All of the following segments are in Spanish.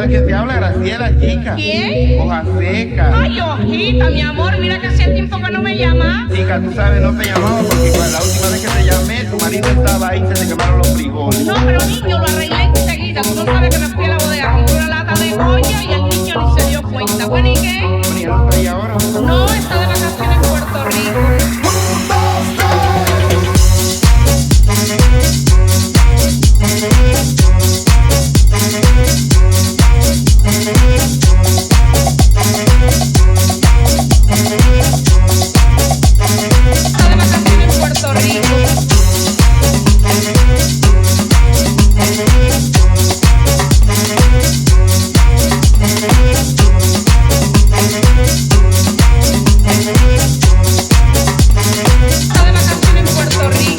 sabes que te habla Graciela, chica. ¿Quién? Hoja seca. Ay, hojita, mi amor, mira que hacía tiempo que no me llamas. Chica, tú sabes, no te llamaba porque la última vez que te llamé, tu marido estaba ahí, se te quemaron los frijoles. No, pero niño, lo arreglé enseguida. Tú no sabes que me fui a la bodega, compré una lata de olla y el niño ni se dio cuenta. Bueno, ¿y qué? Bueno, ¿y él no está ahí ahora? No, está de vacaciones en Puerto Rico. Está de vacaciones en Puerto Rico. Está de vacaciones en Puerto Rico.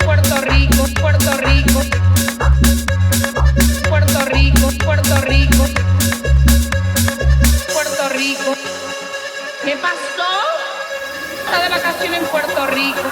Puerto Rico, Puerto Rico, Puerto Rico, Puerto Rico, Puerto Rico. ¿Qué pasó? Está de vacaciones en Puerto Rico.